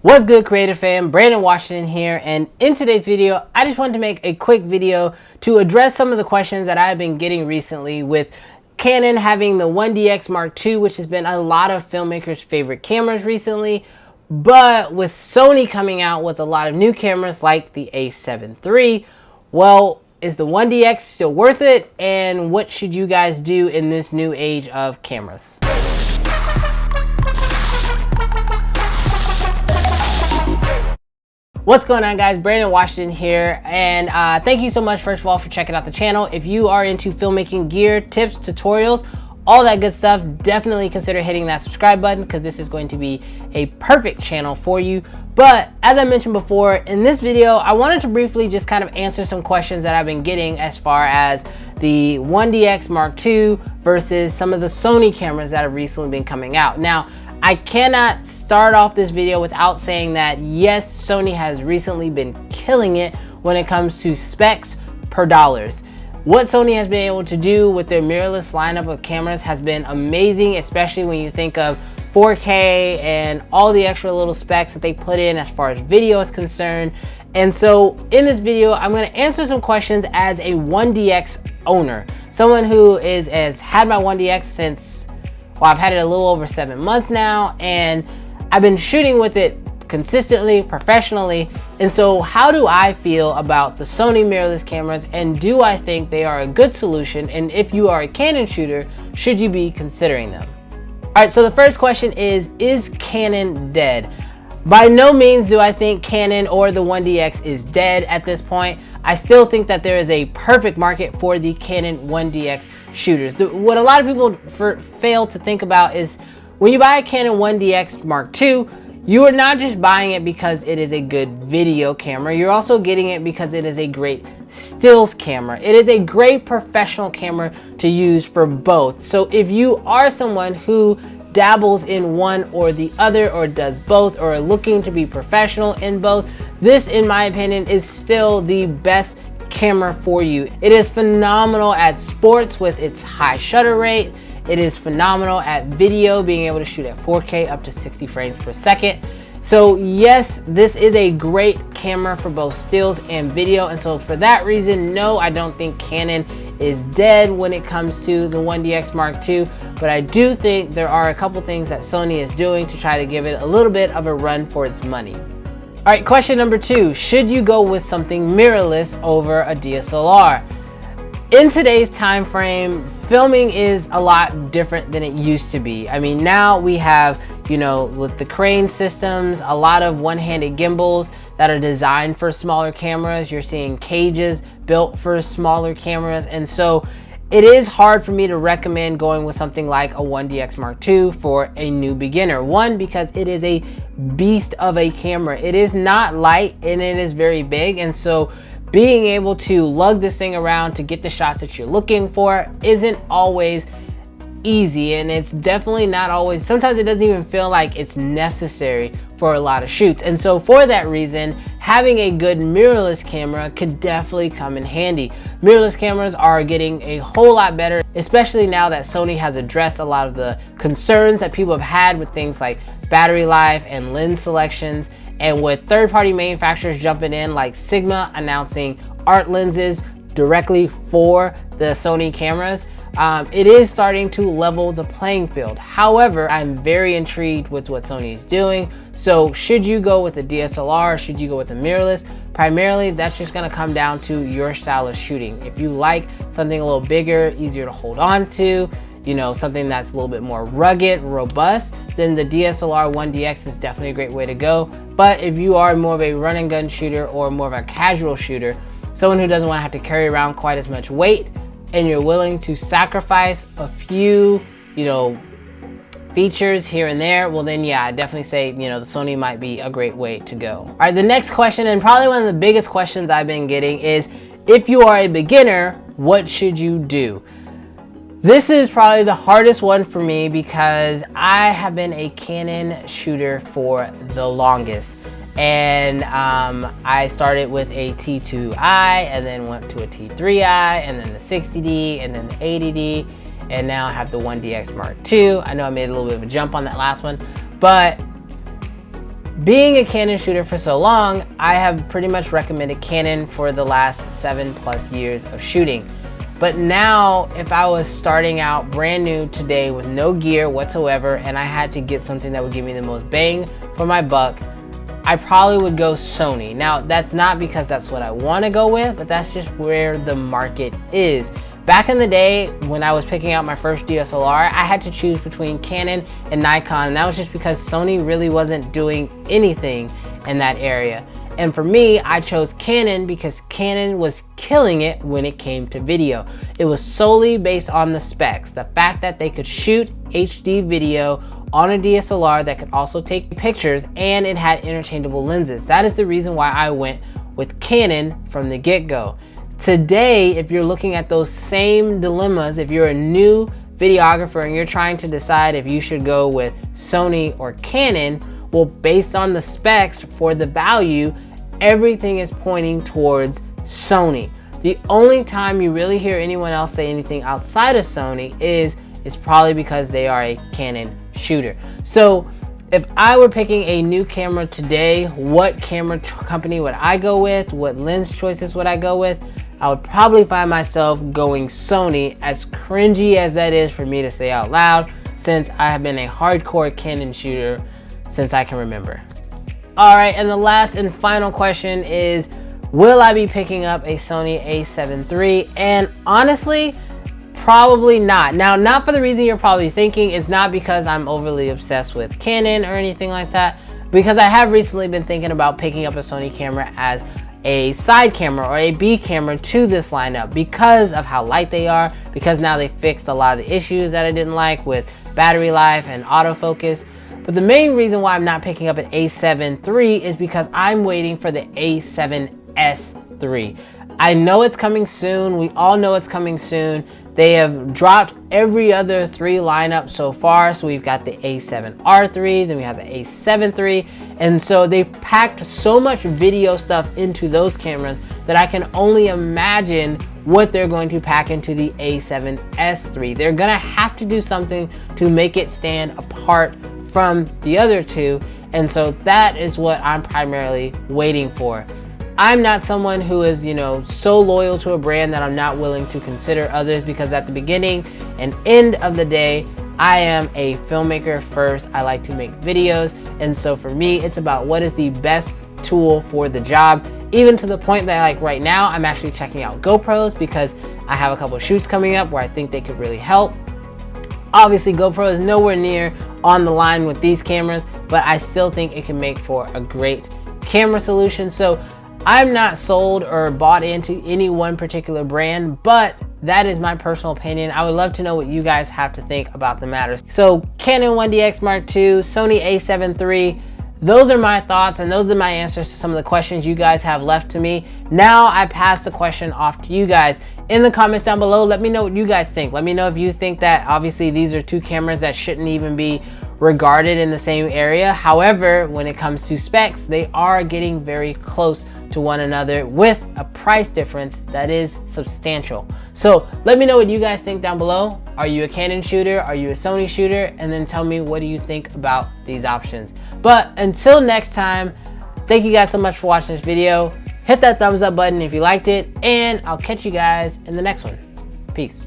What's good, creative fam? Brandon Washington here, and in today's video I just wanted to make a quick video to address some of the questions that I've been getting recently with Canon having the 1DX Mark II, which has been a lot of filmmakers' favorite cameras recently, but with Sony coming out with a lot of new cameras like the a7 III. Well, is the 1DX still worth it, and what should you guys do in this new age of cameras? What's going on, guys? Brandon Washington here, and thank you so much first of all for checking out the channel. If you are into filmmaking gear, tips, tutorials, all that good stuff, definitely consider hitting that subscribe button because this is going to be a perfect channel for you. But as I mentioned before, in this video I wanted to briefly just kind of answer some questions that I've been getting as far as the 1DX Mark II versus some of the Sony cameras that have recently been coming out. Now, I cannot start off this video without saying that yes, Sony has recently been killing it when it comes to specs per dollars. What Sony has been able to do with their mirrorless lineup of cameras has been amazing, especially when you think of 4K and all the extra little specs that they put in as far as video is concerned. And so in this video, I'm going to answer some questions as a 1DX owner, someone who has had my 1DX since, well, I've had it a little over 7 months now, and I've been shooting with it consistently, professionally. And so how do I feel about the Sony mirrorless cameras, and do I think they are a good solution? And if you are a Canon shooter, should you be considering them? All right, so the first question is Canon dead? By no means do I think Canon or the 1DX is dead at this point. I still think that there is a perfect market for the Canon 1DX shooters. What a lot of people fail to think about is when you buy a Canon 1DX Mark II, you are not just buying it because it is a good video camera, you're also getting it because it is a great stills camera. It is a great professional camera to use for both. So if you are someone who dabbles in one or the other, or does both, or are looking to be professional in both, this, in my opinion, is still the best camera for you. It is phenomenal at sports with its high shutter rate. It is phenomenal at video, being able to shoot at 4K up to 60 frames per second. So yes, this is a great camera for both stills and video. And so for that reason, no, I don't think Canon is dead when it comes to the 1DX Mark II, but I do think there are a couple things that Sony is doing to try to give it a little bit of a run for its money. All right, question number 2, should you go with something mirrorless over a DSLR? In today's time frame, filming is a lot different than it used to be. I mean, now we have, you know, with the crane systems, a lot of one-handed gimbals that are designed for smaller cameras. You're seeing cages built for smaller cameras. And so it is hard for me to recommend going with something like a 1DX Mark II for a new beginner. One, because it is a beast of a camera. It is not light and it is very big. And so being able to lug this thing around to get the shots that you're looking for isn't always easy, and it's definitely not always, sometimes it doesn't even feel like it's necessary for a lot of shoots. And so for that reason, having a good mirrorless camera could definitely come in handy. Mirrorless cameras are getting a whole lot better, especially now that Sony has addressed a lot of the concerns that people have had with things like battery life and lens selections. And with third-party manufacturers jumping in, like Sigma announcing art lenses directly for the Sony cameras, it is starting to level the playing field. However, I'm very intrigued with what Sony is doing. So should you go with a DSLR, or should you go with a mirrorless? Primarily, that's just going to come down to your style of shooting. If you like something a little bigger, easier to hold on to, you know, something that's a little bit more rugged, robust, then the DSLR 1DX is definitely a great way to go. But if you are more of a run and gun shooter or more of a casual shooter, someone who doesn't want to have to carry around quite as much weight, and you're willing to sacrifice a few, you know, features here and there, well then yeah, I definitely say, you know, the Sony might be a great way to go. All right, the next question, and probably one of the biggest questions I've been getting, is if you are a beginner, what should you do? This is probably the hardest one for me because I have been a Canon shooter for the longest. And I started with a T2i and then went to a T3i and then the 60D and then the 80D, and now I have the 1DX Mark II. I know I made a little bit of a jump on that last one, but being a Canon shooter for so long, I have pretty much recommended Canon for the last 7+ years of shooting. But now, if I was starting out brand new today with no gear whatsoever and I had to get something that would give me the most bang for my buck, I probably would go Sony. Now, that's not because that's what I want to go with, but that's just where the market is. Back in the day, when I was picking out my first DSLR, I had to choose between Canon and Nikon, and that was just because Sony really wasn't doing anything in that area. And for me, I chose Canon because Canon was killing it when it came to video. It was solely based on the specs. The fact that they could shoot HD video on a DSLR that could also take pictures, and it had interchangeable lenses. That is the reason why I went with Canon from the get-go. Today, if you're looking at those same dilemmas, if you're a new videographer and you're trying to decide if you should go with Sony or Canon, well, based on the specs for the value, everything is pointing towards Sony. The only time you really hear anyone else say anything outside of Sony is probably because they are a Canon shooter. So if I were picking a new camera today, what camera company would I go with? What lens choices would I go with? I would probably find myself going Sony, as cringy as that is for me to say out loud, since I have been a hardcore Canon shooter since I can remember. All right, and the last and final question is, will I be picking up a Sony a7 III? And honestly, probably not. Now, not for the reason you're probably thinking. It's not because I'm overly obsessed with Canon or anything like that, because I have recently been thinking about picking up a Sony camera as a side camera or a B camera to this lineup because of how light they are, because now they fixed a lot of the issues that I didn't like with battery life and autofocus. But the main reason why I'm not picking up an a7 III is because I'm waiting for the a7S III. I know it's coming soon. We all know it's coming soon. They have dropped every other 3 lineup so far. So we've got the a7R III, then we have the a7 III. And so they packed so much video stuff into those cameras that I can only imagine what they're going to pack into the a7S III. They're gonna have to do something to make it stand apart from the other two. And so that is what I'm primarily waiting for. I'm not someone who is, so loyal to a brand that I'm not willing to consider others, because at the beginning and end of the day, I am a filmmaker first. I like to make videos. And so for me, it's about what is the best tool for the job, even to the point that like right now, I'm actually checking out GoPros because I have a couple shoots coming up where I think they could really help. Obviously, GoPro is nowhere near on the line with these cameras, but I still think it can make for a great camera solution. So I'm not sold or bought into any one particular brand, but that is my personal opinion. I would love to know what you guys have to think about the matter. So Canon 1DX Mark II, Sony a7 III, those are my thoughts and those are my answers to some of the questions you guys have left to me. Now I pass the question off to you guys. In the comments down below, let me know what you guys think. Let me know if you think that obviously these are 2 cameras that shouldn't even be regarded in the same area. However, when it comes to specs, they are getting very close to one another with a price difference that is substantial. So let me know what you guys think down below. Are you a Canon shooter? Are you a Sony shooter? And then tell me, what do you think about these options? But until next time, thank you guys so much for watching this video. Hit that thumbs up button if you liked it, and I'll catch you guys in the next one. Peace.